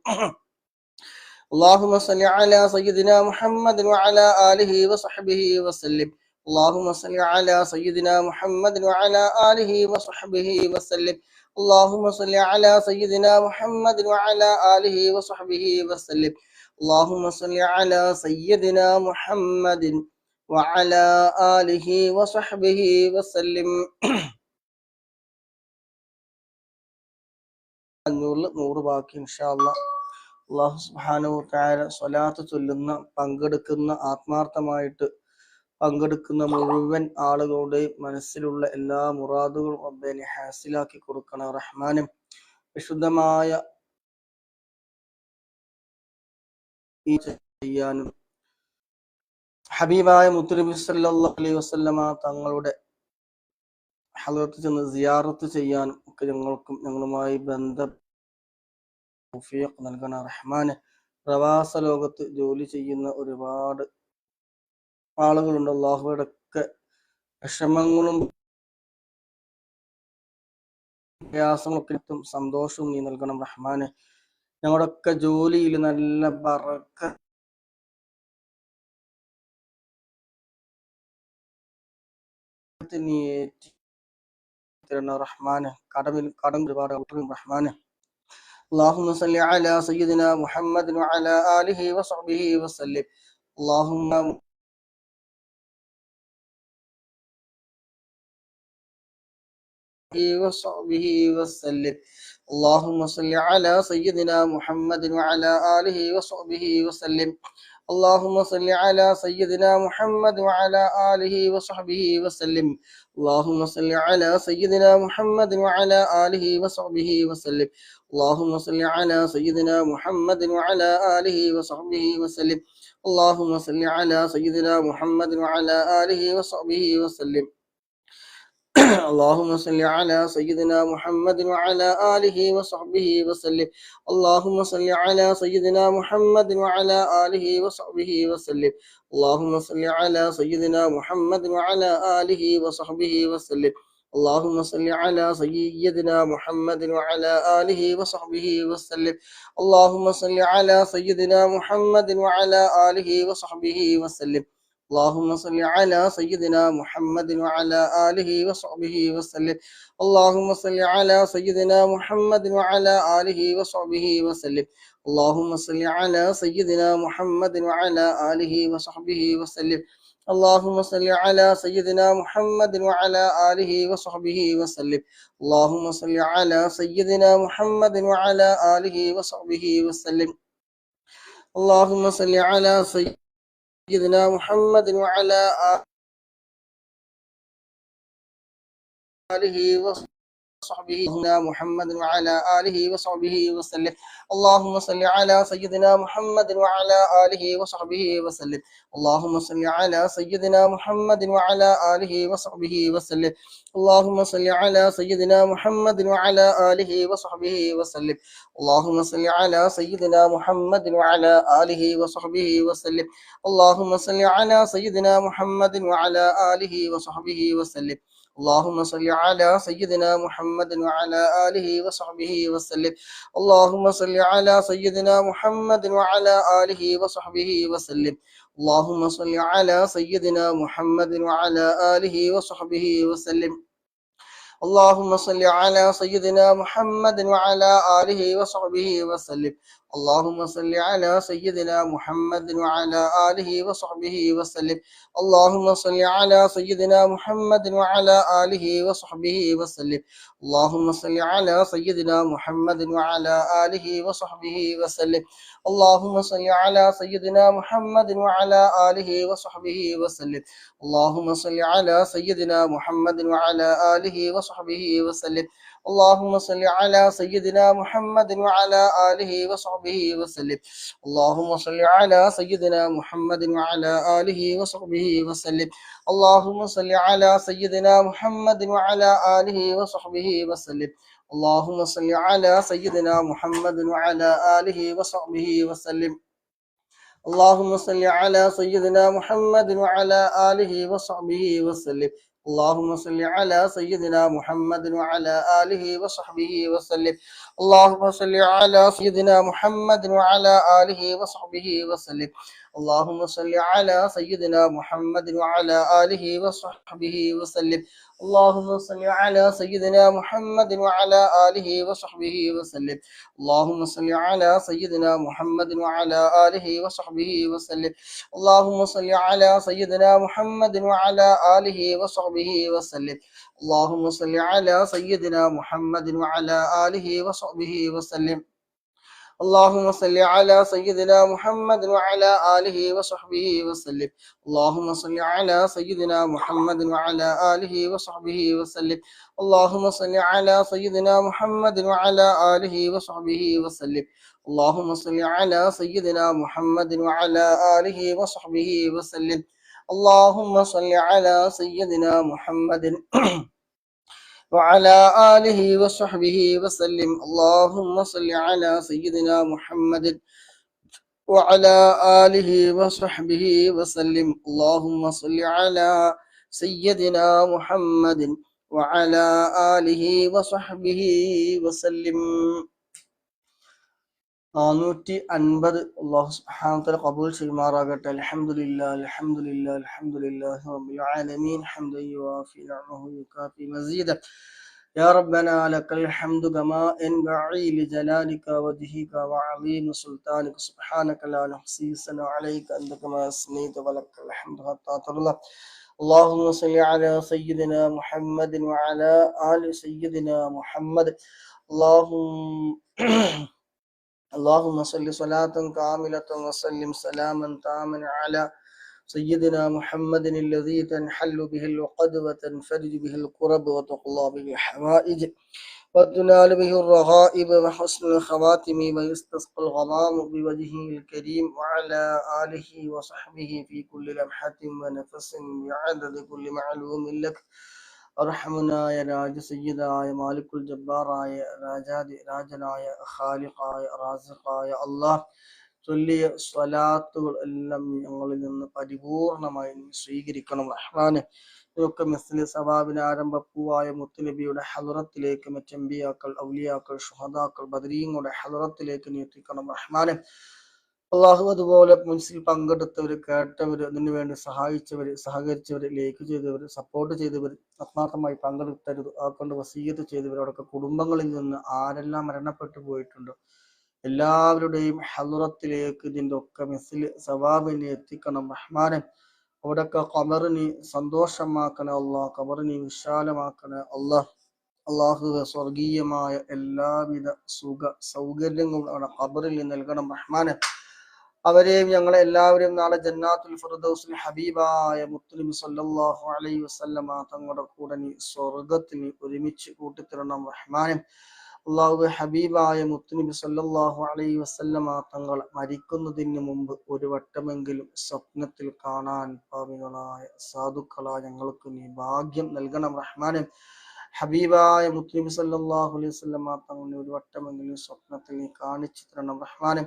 A: اللهم صل على سيدنا محمد وعلى آله وصحبه وسلم. اللهم صل على سيدنا محمد وعلى آله وصحبه وسلم. اللهم صل على سيدنا محمد وعلى آله وصحبه وسلم. اللهم صل على سيدنا محمد وعلى آله وصحبه وسلم. നൂറ് ബാക്കി ഇൻഷാ അല്ലാഹ്. അല്ലാഹു സുബ്ഹാനഹു വതആല സ്വലാത്ത് ചൊല്ലുന്ന പങ്കെടുക്കുന്ന ആത്മാർത്ഥമായിട്ട് പങ്കെടുക്കുന്ന മുഴുവൻ ആളുകളുടെയും മനസ്സിലുള്ള എല്ലാ മുറാദുകളും റബ്ബേ ഹാസിലാക്കി കൊടുക്കണം റഹ്മാനും. വിശുദ്ധമായ ഈ ചെയ്യാനും ഹബീബായ മുത്തുനബി സല്ലല്ലാഹു അലൈഹി വസല്ലമ തങ്ങളുടെ ഹളറത്ത് ചെന്ന് സിയാറത്ത് ചെയ്യാനും ഒക്കെ ഞങ്ങൾക്കും ഞങ്ങളുമായി ബന്ധം തൗഫീഖ് നൽകണ റഹ്മാന്. പ്രവാസ ലോകത്ത് ജോലി ചെയ്യുന്ന ഒരുപാട് ആളുകളുണ്ട്. അള്ളാഹുവിടെ ഒക്കെ വിഷമങ്ങളും പ്രയാസങ്ങളൊക്കെ സന്തോഷവും നീ നൽകണം റഹ്മാന്. ഞങ്ങളുടെ ഒക്കെ ജോലിയിൽ നല്ല ബറക്കത്ത് നീ ഏറ്റി തരണം റഹ്മാന്. കടം ഒരുപാട് റഹ്മാന്. اللهم صل على سيدنا محمد وعلى آله وصحبه وسلم. اللهم وصحبه وسلم. اللهم صل على سيدنا محمد وعلى آله وصحبه وسلم. اللهم صل على سيدنا محمد وعلى آله وصحبه وسلم. اللهم صل على سيدنا محمد وعلى آله وصحبه وسلم. اللهم صل على سيدنا محمد وعلى آله وصحبه وسلم. اللهم صل على سيدنا محمد وعلى آله وصحبه وسلم. اللهم صل على سيدنا محمد وعلى آله وصحبه وسلم. اللهم صل على سيدنا محمد وعلى آله وصحبه وسلم. اللهم صل على سيدنا محمد وعلى آله وصحبه وسلم. اللهم صل على سيدنا محمد وعلى آله وصحبه وسلم. اللهم صل على سيدنا محمد وعلى آله وصحبه وسلم. اللهم صل على سيدنا محمد وعلى آله وصحبه وسلم. اللهم صل على سيدنا محمد وعلى آله وصحبه وسلم. اللهم صل على سيدنا محمد وعلى آله وصحبه وسلم. اللهم صل على سيدنا محمد وعلى آله وصحبه وسلم. اللهم صل على سيدنا محمد وعلى آله وصحبه وسلم. اللهم صل على سيدنا محمد وعلى آله وصحبه محمد وعلى آله وصحبه وسلم. اللهم صل على سيدنا محمد وعلى آله وصحبه وسلم. اللهم صل على سيدنا محمد وعلى آله وصحبه وسلم. اللهم صل على سيدنا محمد وعلى آله وصحبه وسلم. اللهم صل على سيدنا محمد وعلى آله وصحبه وسلم. اللهم صل على سيدنا محمد وعلى آله وصحبه وسلم. اللهم صل على سيدنا محمد وعلى آله وصحبه وسلم. اللهم صل على سيدنا محمد وعلى آله وصحبه وسلم. اللهم صل على سيدنا محمد وعلى آله وصحبه وسلم. اللهم صل على سيدنا محمد وعلى آله وصحبه وسلم. اللهم صل على سيدنا محمد وعلى آله وصحبه وسلم. اللهم صل على سيدنا محمد وعلى آله وصحبه وسلم. اللهم صل على سيدنا محمد وعلى آله وصحبه وسلم. اللهم صل على سيدنا محمد وعلى آله وصحبه وسلم. اللهم صل على سيدنا محمد وعلى آله وصحبه وسلم. اللهم صل على سيدنا محمد وعلى آله وصحبه وسلم. اللهم صل على سيدنا محمد وعلى آله وصحبه وسلم. اللهم صل على سيدنا محمد وعلى آله وصحبه وسلم. اللهم صل على سيدنا محمد وعلى آله وصحبه وسلم. اللهم صل على سيدنا محمد وعلى آله وصحبه وسلم. اللهم صل على سيدنا محمد وعلى آله وصحبه وسلم. اللهم صل على سيدنا محمد وعلى آله وصحبه وسلم. اللهم صل على سيدنا محمد وعلى آله وصحبه وسلم. اللهم صل على سيدنا محمد وعلى آله وصحبه وسلم. اللهم صل على سيدنا محمد وعلى آله وصحبه وسلم. اللهم صل على سيدنا محمد وعلى آله وصحبه وسلم. اللهم صل على سيدنا محمد وعلى آله وصحبه وسلم. اللهم صل على سيدنا محمد وعلى آله وصحبه وسلم. اللهم صل على سيدنا محمد وعلى آله وصحبه وسلم. اللهم صل على سيدنا محمد وعلى آله وصحبه وسلم. اللهم صل على سيدنا محمد وعلى آله وصحبه وسلم. اللهم صل على سيدنا محمد وعلى آله وصحبه وسلم. اللهم صل على سيدنا محمد وعلى آله وصحبه وسلم. اللهم صل على سيدنا محمد وعلى آله وصحبه وسلم. 450 അല്ലാഹു സുബ്ഹാനഹു വ തആല ഖബൂൽ ചെയ്യുമാറാകട്ടെ. അൽഹംദുലില്ലാഹ് അൽഹംദുലില്ലാഹ് അൽഹംദുലില്ലാഹി റബ്ബിൽ ആലമീൻ ഹംദൻ യുവാഫി നിഅമഹു യുകാഫി മസീദ. يا ربنا لك الحمد كما ينبغي لجلالك وجهك وعظيم سلطانك. سبحانك لا نحصي ثناء عليك أنت كما أثنيت ولك الحمد حتى ترضى. اللهم صل على سيدنا محمد وعلى آل سيدنا محمد. اللهم صل صلاة كاملة وسلم سلاما تاما على سيدنا محمد الذي تنحل به العقد وتنفرج به الكرب وتقضى به الحوائج وتنال به الرغائب وحسن الخواتم ويستسقى الغمام بوجهه الكريم وعلى آله وصحبه في كل لمحة ونفس بعدد كل معلوم لك. അർഹമനായ രാജസയ്യിദായ മാലിക്കുൽ ജബ്ബാറായ രാജനായ ഖാലിഖായ റാസിഖായ അല്ലാഹ് ചൊല്ലിയ സ്വലാത്തുകൾ എല്ലാം ഞങ്ങളിൽ നിന്ന് പരിപൂർണമായി സ്വീകരിക്കണം റഹ്മാനെ. ഇതൊക്കെ മിസ്ലി സവാബിന് ആരംഭപ്പൂവായ മുത്തുനബിയുടെ ഹളറത്തിലേക്ക് മറ്റംബിയാക്കൾ ഔലിയാക്കൾ ശുഹദാക്കൾ ബദരീങ്ങളുടെ ഹളറത്തിലേക്ക് നീ എത്തിക്കണം റഹ്മാനെ. അള്ളാഹു അതുപോലെ മുൻസിൽ പങ്കെടുത്തവര് കേട്ടവര് അതിനു വേണ്ടി സഹായിച്ചവര് സഹകരിച്ചവര് ലൈക്ക് ചെയ്തവര് സപ്പോർട്ട് ചെയ്തവര് ആത്മാർത്ഥമായി പങ്കെടുത്തരുത് ആ കൊണ്ട് വസീയത്ത് ചെയ്തവരോടൊക്കെ കുടുംബങ്ങളിൽ നിന്ന് ആരെല്ലാം മരണപ്പെട്ടു പോയിട്ടുണ്ടോ എല്ലാവരുടെയും ഹളുറത്തിലേക്ക് ഇതിന്റെ ഒക്കെ മിസ്ലി സവാബിനെ എത്തിക്കണം റഹ്മാനെ. അവിടൊക്കെ ഖബറിനെ സന്തോഷമാക്കണേ അള്ളാഹ്, ഖബറിനെ വിശാലമാക്കണേ അള്ളാഹ്. അള്ളാഹു സ്വർഗീയമായ എല്ലാവിധ സുഖ സൗകര്യങ്ങളും അവിടെ ഖബറിൽ നൽകണം റഹ്മാനെ. അവരെയും ഞങ്ങളെ എല്ലാവരെയും നാളെ ജന്നാത്തുൽ ഫിർദൗസിൽ ഹബീബായ മുത്തുനബി സല്ലല്ലാഹു അലൈഹി വസല്ലമ തങ്ങളുടെ കൂടെ നീ സ്വർഗത്തിൽ ഒരുമിച്ച് കൂട്ടിത്തരണം റഹ്മാനെ. അള്ളാഹു ഹബീബായ മുത്തുനബി സല്ലല്ലാഹു അലൈഹി വസല്ലമ തങ്ങൾ മരിക്കുന്നതിന് മുമ്പ് ഒരു വട്ടമെങ്കിലും സ്വപ്നത്തിൽ കാണാൻ പാപികളായ സാധുക്കളായ ഞങ്ങൾക്ക് നീ ഭാഗ്യം നൽകണം റഹ്മാനെ. ഹബീബായ മുത്തുനബി സല്ലല്ലാഹു അലൈഹി വസല്ലമ തങ്ങളെ ഒരു വട്ടമെങ്കിലും സ്വപ്നത്തിൽ നീ കാണിച്ചു തരണം റഹ്മാനെ.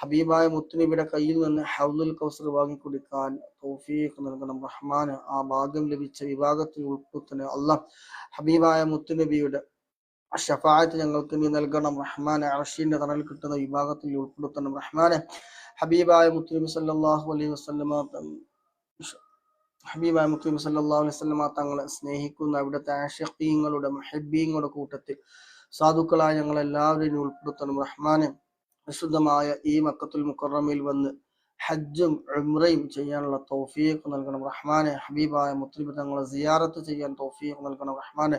A: ഹബീബായ മുത്തുനബിയുടെ കയ്യിൽ നിന്ന് ഹൗലുൽ കൗസർ വാങ്ങി കുടിക്കാൻ തൗഫീഖ് നൽകണം റഹ്മാനെ. ആ ഭാഗ്യം ലഭിച്ച വിഭാഗത്തിൽ ഉൾപ്പെടുത്തണേ അല്ലാഹ്. ഹബീബായ മുത്തുനബിയുടെ ഷഫാഅത്ത് ഞങ്ങൾക്ക് നീ നൽകണം റഹ്മാനെ. അർശിന്റെ തണൽ കിട്ടുന്ന വിഭാഗത്തിൽ ഉൾപ്പെടുത്തണം റഹ്മാനെ. ഹബീബായ മുത്തുനബി സല്ലല്ലാഹു അലൈഹി വസല്ലമ തങ്ങളെ സ്നേഹിക്കുന്ന അവിടുത്തെ ആശിഖീങ്ങളുടെ മുഹബ്ബീങ്ങളുടെ കൂട്ടത്തിൽ സാധുക്കളായ ഞങ്ങൾ എല്ലാവരെയും ഉൾപ്പെടുത്തണം റഹ്മാനെ. വിശുദ്ധമായ ഈ മക്കത്തുൽ മുക്കറമയിൽ വന്ന് ഹജ്ജും ഉംറയും ചെയ്യാനുള്ള തൗഫീഖ് നൽകണം റഹ്മാനെ. ഹബീബായ മുത്തലിബ് തങ്ങളെ സിയാറത്ത് ചെയ്യാൻ തൗഫീഖ് നൽകണം റഹ്മാനെ.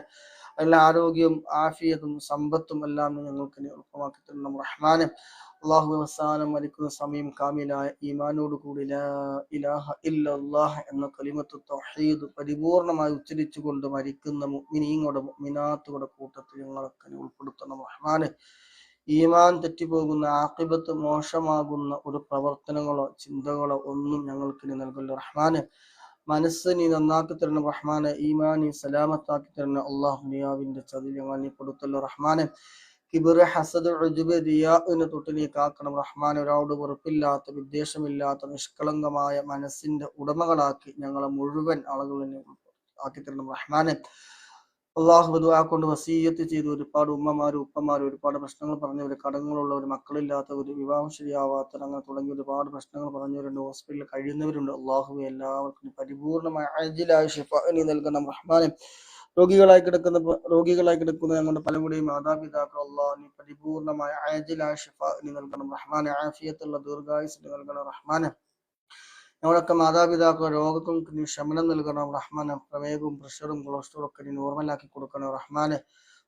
A: എല്ലാ ആരോഗ്യവും ആഫിയത്തും സമ്പത്തും എല്ലാം ഞങ്ങൾക്ക് എളുപ്പമാക്കി തരണം റഹ്മാനെ. അള്ളാഹു അവസാനം മരിക്കുന്ന സമയം കാമിലായ ഈമാനോട് കൂടി ലാ ഇലാഹ ഇല്ലല്ലാഹ് എന്ന കലിമത്ത് തൗഹീദ് പരിപൂർണമായി ഉച്ചരിച്ചുകൊണ്ട് മരിക്കുന്ന മുഅ്മിനീങ്ങളുടെ മുഅ്മിനാത്തുകളുടെ കൂട്ടത്തിൽ ഞങ്ങളൊക്കെ ഉൾപ്പെടുത്തണം റഹ്മാനെ. ഈമാൻ തെറ്റിപ്പോകുന്ന ആഖിബത്ത് മോശമാകുന്ന ഒരു പ്രവർത്തനങ്ങളോ ചിന്തകളോ ഒന്നും ഞങ്ങൾക്ക് നീ നൽകല്ലോ റഹ്മാനെ. മനസ്സ് നീ നന്നാക്കി തരണം റഹ്മാനെ. ഈമാൻ നീ സലാമത്താക്കി തരണം അള്ളാഹു. ദുനിയാവിന്റെ ചതിൽ ഞങ്ങൾ നീ കൊടുത്തല്ലോ റഹ്മാനെ. കിബിറ് ഹസദ് ഉജ്ബ് റിയാഇനെ തൊട്ട് നീ കാക്കണം റഹ്മാനെ. ഒരാളോട് വെറുപ്പില്ലാത്ത വിദ്വേഷമില്ലാത്ത നിഷ്കളങ്കമായ മനസ്സിന്റെ ഉടമകളാക്കി ഞങ്ങളെ മുഴുവൻ ആളുകളെ ആക്കി തരണം റഹ്മാനെ. അള്ളാഹു ദുആ കൊണ്ട് വസീയത്ത് ചെയ്ത് ഒരുപാട് ഉമ്മമാരും ഉപ്പമാരും ഒരുപാട് പ്രശ്നങ്ങൾ പറഞ്ഞവര്, കടങ്ങളുള്ളവർ, മക്കളില്ലാത്തവർ, വിവാഹം ശരിയാവാത്തവർ, അങ്ങനെ തുടങ്ങിയ ഒരുപാട് പ്രശ്നങ്ങൾ പറഞ്ഞവരുണ്ട്, ഹോസ്പിറ്റലിൽ കഴിയുന്നവരുണ്ട്. അള്ളാഹു എല്ലാവർക്കും പരിപൂർണമായ അജിലായ ശിഫ നീ നൽകണം റഹ്മാനെ. രോഗികളായി കിടക്കുന്ന ഞങ്ങളുടെ പലരുടെയും മാതാപിതാക്കൾ അള്ളാഹു നീ പരിപൂർണമായ അജിലായ ശിഫ നീ നൽകണം റഹ്മാനെ. ആഫിയത്തുള്ള ദീർഘായുസ് നീ നൽകണം റഹ്മാനെ. ഞങ്ങളൊക്കെ മാതാപിതാക്കൾ രോഗങ്ങൾക്ക് നീ ശമനം നൽകണം റഹ്മാനെ. പ്രമേഹവും പ്രഷറും കൊളസ്ട്രോളും ഒക്കെ നീ നോർമലാക്കി കൊടുക്കണം റഹ്മാനെ.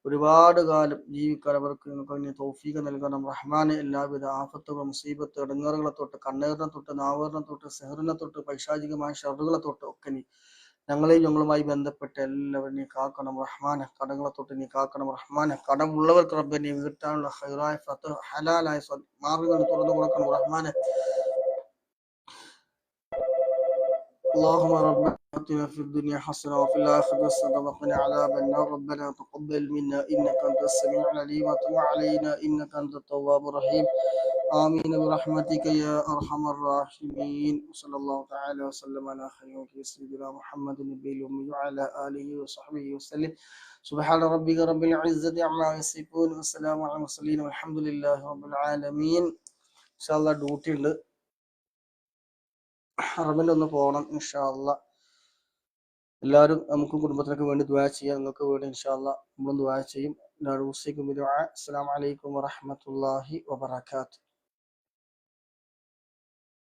A: ഒരുപാട് കാലം ജീവിക്കാൻ അവർക്ക് നീ തൗഫീഖ് നൽകണം റഹ്മാനെ. എല്ലാവിധ ആഫത്തുകളും മുസീബത്ത് ഇടങ്ങേറുകളെ തൊട്ട്, കണ്ണേറിനെ തൊട്ട്, നാവേറിനെ തൊട്ട്, സെഹറിനെ തൊട്ട്, പൈശാചികമായ ഷറുകളെ തൊട്ട് ഒക്കെ നീ ഞങ്ങളെയും ഞങ്ങളുമായി ബന്ധപ്പെട്ട് എല്ലാവരും നീ കാക്കണം റഹ്മാനെ. കടങ്ങളെ തൊട്ട് നീ കാക്കണം റഹ്മാനെ. കടമുള്ളവർക്ക് റബ്ബെ നീ വീട്ടാനുള്ള ഹൈറായ ഹലാലായ മാർഗങ്ങൾ തുറന്നു കൊടുക്കണം റഹ്മാനെ. اللهم ربنا آتنا في الدنيا حسنة وفي الآخرة حسنة وقنا عذاب النار. ربنا تقبل منا إنك أنت السميع العليم وتب علينا إنك أنت التواب الرحيم. آمين برحمتك يا أرحم الراحمين. وصلى الله تعالى وسلم على خير سيدنا محمد النبي الأمي وعلى آله وصحبه وسلم. سبحان ربك رب العزة عما يصفون والسلام على المرسلين والحمد لله رب العالمين. إن شاء الله ഡ്യൂട്ടി ഉണ്ട്, ഹറമിലൊന്ന് പോകണം ഇൻഷാ അല്ലാ. എല്ലാവരും നമുക്ക് കുടുംബത്തിനൊക്കെ വേണ്ടി ദുആ ചെയ്യാം. നിങ്ങൾക്ക് വേണ്ടി ഇൻഷാ അല്ലാ നമ്മളും ദുആ ചെയ്യും. അസ്സലാമു അലൈക്കും വറഹ്മത്തുള്ളാഹി വബറകാതുഹു.